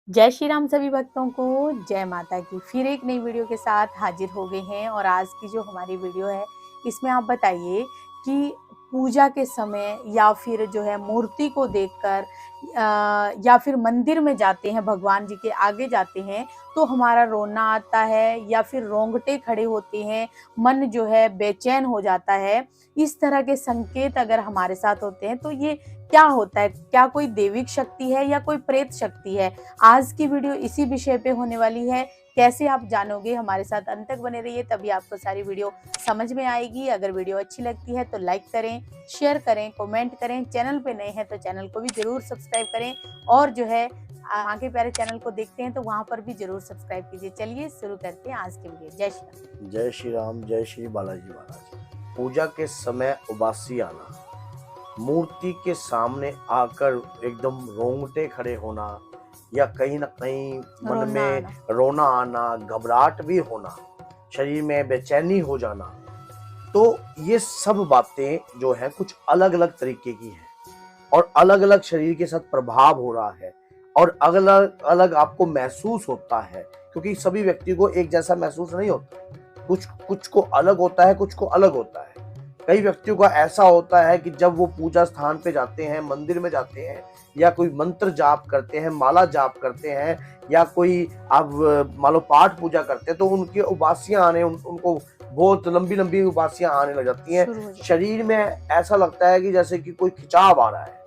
जय श्री राम सभी भक्तों को। जय माता की। फिर एक नई वीडियो के साथ हाजिर हो गए हैं और आज की जो हमारी वीडियो है इसमें आप बताइए कि पूजा के समय या फिर जो है मूर्ति को देखकर या फिर मंदिर में जाते हैं, भगवान जी के आगे जाते हैं तो हमारा रोना आता है या फिर रोंगटे खड़े होते हैं, मन जो है बेचैन हो जाता है। इस तरह के संकेत अगर हमारे साथ होते हैं तो ये क्या होता है? क्या कोई दैविक शक्ति है या कोई प्रेत शक्ति है? आज की वीडियो इसी विषय पे होने वाली है। कैसे आप जानोगे? हमारे साथ अंत तक बने रहिए, तभी आपको सारी वीडियो समझ में आएगी। अगर वीडियो अच्छी लगती है तो लाइक करें, शेयर करें, कमेंट करें। चैनल पे नए हैं तो चैनल को भी जरूर सब्सक्राइब करें और जो है आगे प्यारे चैनल को देखते हैं तो वहां पर भी जरूर सब्सक्राइब कीजिए। चलिए शुरू करते हैं आज की वीडियो। जय श्री राम। जय श्री राम, जय श्री बालाजी महाराज। पूजा के समय उबासी आना, मूर्ति के सामने आकर एकदम रोंगटे खड़े होना या कहीं ना कहीं मन में रोना आना, घबराहट भी होना, शरीर में बेचैनी हो जाना, तो ये सब बातें जो है कुछ अलग अलग तरीके की हैं और अलग अलग शरीर के साथ प्रभाव हो रहा है और अलग अलग आपको महसूस होता है, क्योंकि सभी व्यक्ति को एक जैसा महसूस नहीं होता। कुछ को अलग होता है, कुछ को अलग होता है। कई व्यक्तियों का ऐसा होता है कि जब वो पूजा स्थान पे जाते हैं, मंदिर में जाते हैं या कोई मंत्र जाप करते हैं, माला जाप करते हैं या कोई आप मान लो पाठ पूजा करते हैं, तो उनकी उबासियां आने उनको बहुत लंबी लंबी उबासियां आने लग जाती हैं। शरीर में ऐसा लगता है कि जैसे कि कोई खिंचाव आ रहा है।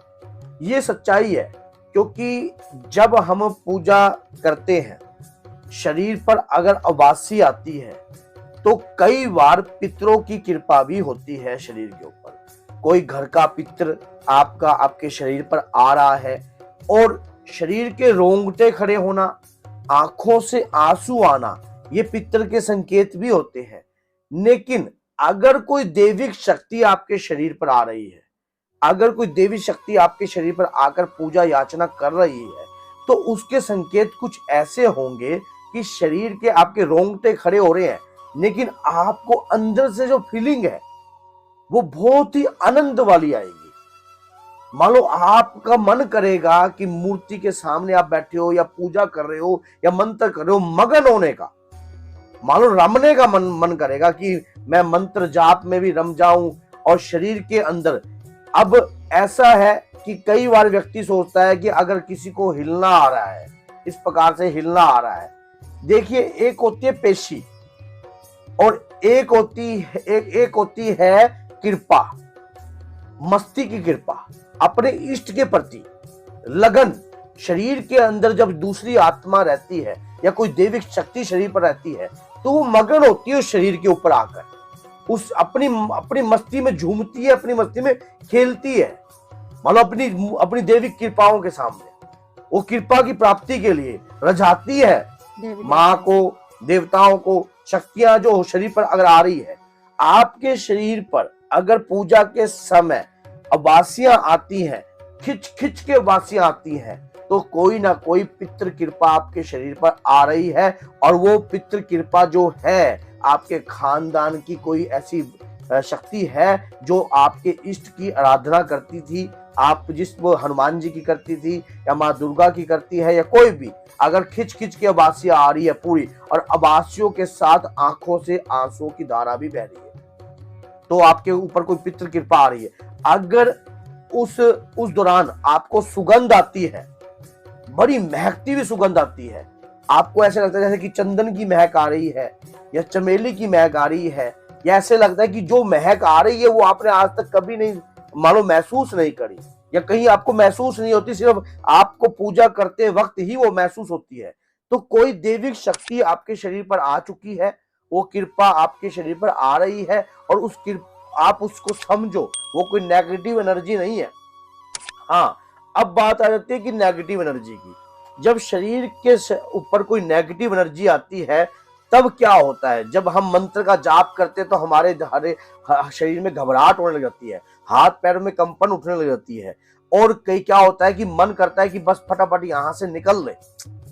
ये सच्चाई है, क्योंकि जब हम पूजा करते हैं, शरीर पर अगर उबासी आती है तो कई बार पितरों की कृपा भी होती है शरीर के ऊपर। कोई घर का पितर आपके शरीर पर आ रहा है और शरीर के रोंगटे खड़े होना, आंखों से आंसू आना, ये पितर के संकेत भी होते हैं। लेकिन अगर कोई दैविक शक्ति आपके शरीर पर आ रही है, अगर कोई देवी शक्ति आपके शरीर पर आकर पूजा याचना कर रही है, तो उसके संकेत कुछ ऐसे होंगे कि शरीर के आपके रोंगटे खड़े हो रहे हैं, लेकिन आपको अंदर से जो फीलिंग है वो बहुत ही आनंद वाली आएगी। मान लो आपका मन करेगा कि मूर्ति के सामने आप बैठे हो या पूजा कर रहे हो या मंत्र कर रहे हो, मगन होने का, मान लो रमने का मन करेगा कि मैं मंत्र जाप में भी रम जाऊं और शरीर के अंदर। अब ऐसा है कि कई बार व्यक्ति सोचता है कि अगर किसी को हिलना आ रहा है, इस प्रकार से हिलना आ रहा है, देखिए एक होती है पेशी और एक होती है कृपा, मस्ती की कृपा, अपने इष्ट के प्रति लगन। शरीर के अंदर जब दूसरी आत्मा रहती है या कोई दैविक शक्ति शरीर पर रहती है तो वो मगन होती है उस शरीर के ऊपर आकर, उस अपनी मस्ती में झूमती है, अपनी मस्ती में खेलती है, मतलब अपनी दैविक कृपाओं के सामने वो कृपा की प्राप्ति के लिए रझाती है माँ को, देवताओं को। शक्तियां जो शरीर पर अगर आ रही है, आपके शरीर पर अगर पूजा के समय उबासियां आती हैं, खिंच खिंच के उबासियां आती हैं, तो कोई ना कोई पितृ कृपा आपके शरीर पर आ रही है। और वो पितृ कृपा जो है, आपके खानदान की कोई ऐसी शक्ति है जो आपके इष्ट की आराधना करती थी, आप जिस वो हनुमान जी की करती थी या माँ दुर्गा की करती है या कोई भी, अगर खिंच खिंच के उबासियां आ रही है पूरी और उबासियों के साथ आंखों से आंसुओं की धारा भी बह रही है, तो आपके ऊपर कोई पितृ कृपा आ रही है। अगर उस दौरान आपको सुगंध आती है, बड़ी महकती हुई सुगंध आती है, आपको ऐसे लगता है जैसे कि चंदन की महक आ रही है या चमेली की महक आ रही है, या ऐसे लगता है कि जो महक आ रही है वो आपने आज तक कभी नहीं मानो महसूस नहीं करी या कहीं आपको महसूस नहीं होती, सिर्फ आपको पूजा करते वक्त ही वो महसूस होती है, तो कोई दैविक शक्ति आपके शरीर पर आ चुकी है, वो कृपा आपके शरीर पर आ रही है। और उस कृपा आप उसको समझो, वो कोई नेगेटिव एनर्जी नहीं है। हाँ, अब बात आ जाती है कि नेगेटिव एनर्जी की। जब शरीर के ऊपर कोई नेगेटिव एनर्जी आती है तब क्या होता है, जब हम मंत्र का जाप करते हैं तो हमारे शरीर में घबराहट होने लग जाती है, हाथ पैरों में कंपन उठने लग जाती है और कई क्या होता है कि मन करता है कि बस फटाफट यहाँ से निकल ले,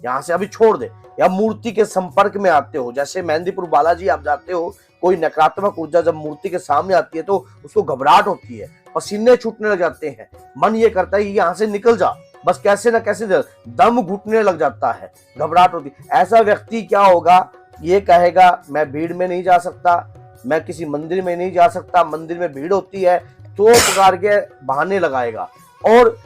यहाँ से अभी छोड़ दे। या मूर्ति के संपर्क में आते हो, जैसे मेहंदीपुर बालाजी आप जाते हो, कोई नकारात्मक ऊर्जा जब मूर्ति के सामने आती है तो उसको घबराहट होती है, पसीने छूटने लग जाते हैं, मन ये करता है कि यहाँ से निकल जा, बस कैसे ना कैसे दम घुटने लग जाता है, घबराहट होती। ऐसा व्यक्ति क्या होगा, ये कहेगा मैं भीड़ में नहीं जा सकता, मैं किसी मंदिर में नहीं जा सकता, मंदिर में भीड़ होती है, तो प्रकार के बहाने लगाएगा। और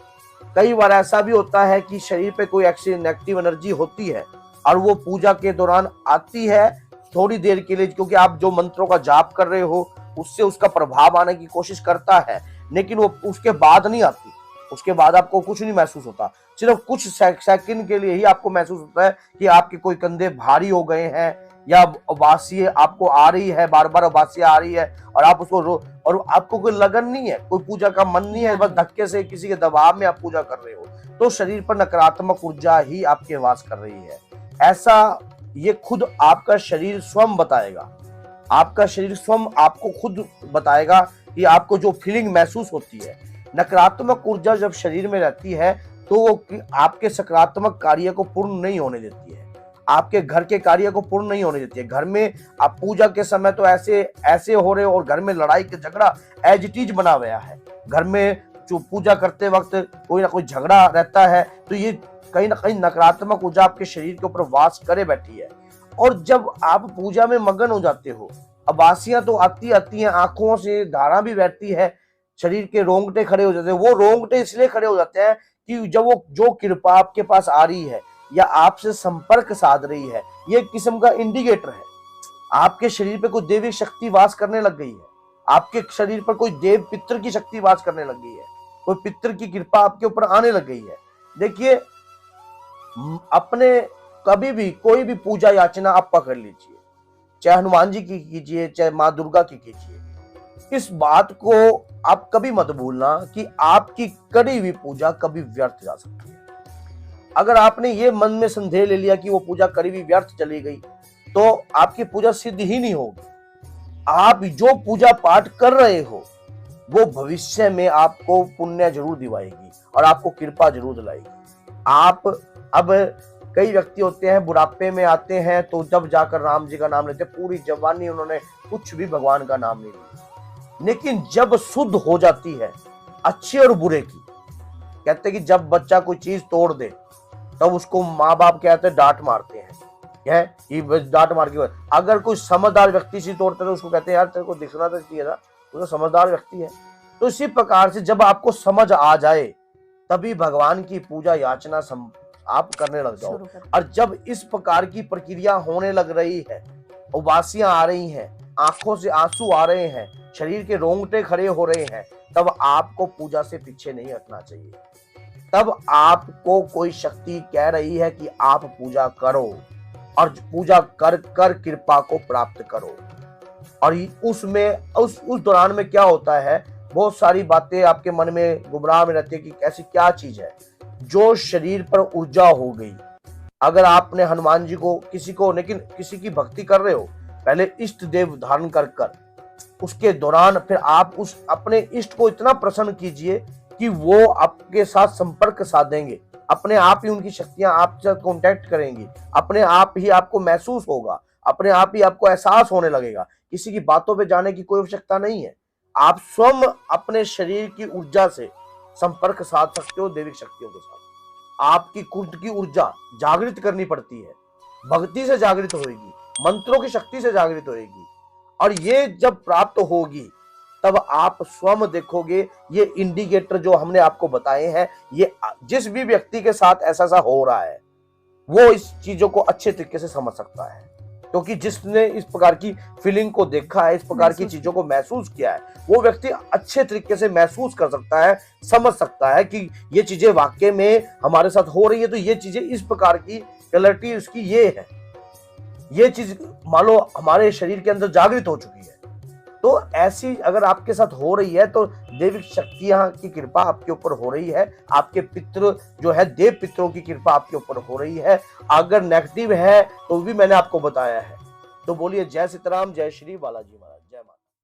कई बार ऐसा भी होता है कि शरीर पे कोई ऐसी नेगेटिव एनर्जी होती है और वो पूजा के दौरान आती है थोड़ी देर के लिए, क्योंकि आप जो मंत्रों का जाप कर रहे हो उससे उसका प्रभाव आने की कोशिश करता है, लेकिन वो उसके बाद नहीं आती। उसके बाद आपको कुछ नहीं महसूस होता, सिर्फ कुछ सेकंड के लिए ही आपको महसूस होता है कि आपके कोई कंधे भारी हो गए हैं, या उबासी आपको आ रही है, बार बार उबासी आ रही है और आप उसको और आपको कोई लगन नहीं है, कोई पूजा का मन नहीं है, बस धक्के से किसी के दबाव में आप पूजा कर रहे हो, तो शरीर पर नकारात्मक ऊर्जा ही आपके वास कर रही है। ऐसा ये खुद आपका शरीर स्वयं बताएगा, आपका शरीर स्वयं आपको खुद बताएगा कि आपको जो फीलिंग महसूस होती है। नकारात्मक ऊर्जा जब शरीर में रहती है तो वो आपके सकारात्मक कार्य को पूर्ण नहीं होने देती है, आपके घर के कार्य को पूर्ण नहीं होने देती है। घर में आप पूजा के समय तो ऐसे हो रहे हो, और घर में लड़ाई के झगड़ा एज इट इज बना हुआ है। घर में जो पूजा करते वक्त कोई ना कोई झगड़ा रहता है, तो ये कहीं ना कहीं नकारात्मक ऊर्जा आपके शरीर के ऊपर वास करे बैठी है। और जब आप पूजा में मगन हो जाते हो, उबासियां तो आती हैं, आंखों से धारा भी बहती है, शरीर के रोंगटे खड़े हो जाते हैं। वो रोंगटे इसलिए खड़े हो जाते हैं कि जब वो जो कृपा आपके पास आ रही है या आपसे संपर्क साध रही है, ये एक किस्म का इंडिकेटर है। आपके शरीर पे कोई देवी शक्ति वास करने लग गई है, आपके शरीर पर कोई देव पितर की शक्ति वास करने लग गई है, कोई पितर की कृपा आपके ऊपर आने लग गई है। देखिए, अपने कभी भी कोई भी पूजा याचना आप पकड़ लीजिए, चाहे हनुमान जी की कीजिए, चाहे माँ दुर्गा की कीजिए, इस बात को आप कभी मत भूलना कि आपकी करी हुई पूजा कभी व्यर्थ जा सकती है। अगर आपने ये मन में संदेह ले लिया कि वो पूजा करी हुई व्यर्थ चली गई, तो आपकी पूजा सिद्ध ही नहीं होगी। आप जो पूजा पाठ कर रहे हो वो भविष्य में आपको पुण्य जरूर दिवाएगी और आपको कृपा जरूर दिलाएगी। आप अब कई व्यक्ति होते हैं बुढ़ापे में आते हैं तो जब जाकर राम जी का नाम लेते, पूरी जवानी उन्होंने कुछ भी भगवान का नाम नहीं लिया, लेकिन जब शुद्ध हो जाती है अच्छे और बुरे की, कहते कि जब बच्चा कोई चीज तोड़ दे तब उसको माँ बाप कहते हैं डांट मारते हैं, डांट मार के। अगर कोई समझदार व्यक्ति चीज तोड़ता है तो उसको कहते हैं यार तेरे को दिखना तो चाहिए था, तो समझदार व्यक्ति है। तो इसी प्रकार से जब आपको समझ आ जाए तभी भगवान की पूजा याचना आप करने लग जाओ। और जब इस प्रकार की प्रक्रिया होने लग रही है, उबासियां आ रही हैं, आंखों से आंसू आ रहे हैं, शरीर के रोंगटे खड़े हो रहे हैं, तब आपको पूजा से पीछे नहीं हटना चाहिए। तब आपको कोई शक्ति कह रही है कि आप पूजा करो और पूजा कर कर कृपा को प्राप्त करो। और उस दौरान में क्या होता है, बहुत सारी बातें आपके मन में गुमराह में रहती है कि ऐसी क्या चीज है जो शरीर पर ऊर्जा हो गई। अगर आपने हनुमान जी को लेकिन किसी की भक्ति कर रहे हो, पहले इष्ट देव धारण कर उसके दौरान फिर आप उस अपने इष्ट को इतना प्रसन्न कीजिए कि वो आपके साथ संपर्क साधेंगे, अपने आप ही उनकी शक्तियां आपसे कांटेक्ट करेंगी, अपने आप ही आपको महसूस होगा, अपने आप ही आपको एहसास होने लगेगा। किसी की बातों पे जाने की कोई आवश्यकता नहीं है, आप स्वयं अपने शरीर की ऊर्जा से संपर्क साध सकते हो देवी शक्तियों के साथ। आपकी कुंठ की ऊर्जा जागृत करनी पड़ती है, भक्ति से जागृत होगी, मंत्रों की शक्ति से जागृत होगी, और ये जब प्राप्त होगी तब आप स्वयं देखोगे ये इंडिकेटर जो हमने आपको बताए हैं, ये जिस भी व्यक्ति के साथ ऐसा हो रहा है वो इस चीजों को अच्छे तरीके से समझ सकता है, क्योंकि जिसने इस प्रकार की फीलिंग को देखा है, इस प्रकार की चीजों को महसूस किया है, वो व्यक्ति अच्छे तरीके से महसूस कर सकता है, समझ सकता है कि ये चीजें वाकई में हमारे साथ हो रही है, तो ये चीजें इस प्रकार की क्लैरिटी उसकी ये है, ये चीज मान लो हमारे शरीर के अंदर जागृत हो चुकी है। तो ऐसी अगर आपके साथ हो रही है तो देवी शक्तियां की कृपा आपके ऊपर हो रही है, आपके पितृ जो है देव पितरों की कृपा आपके ऊपर हो रही है। अगर नेगेटिव है तो भी मैंने आपको बताया है। तो बोलिए जय सीताराम, जय श्री बालाजी महाराज।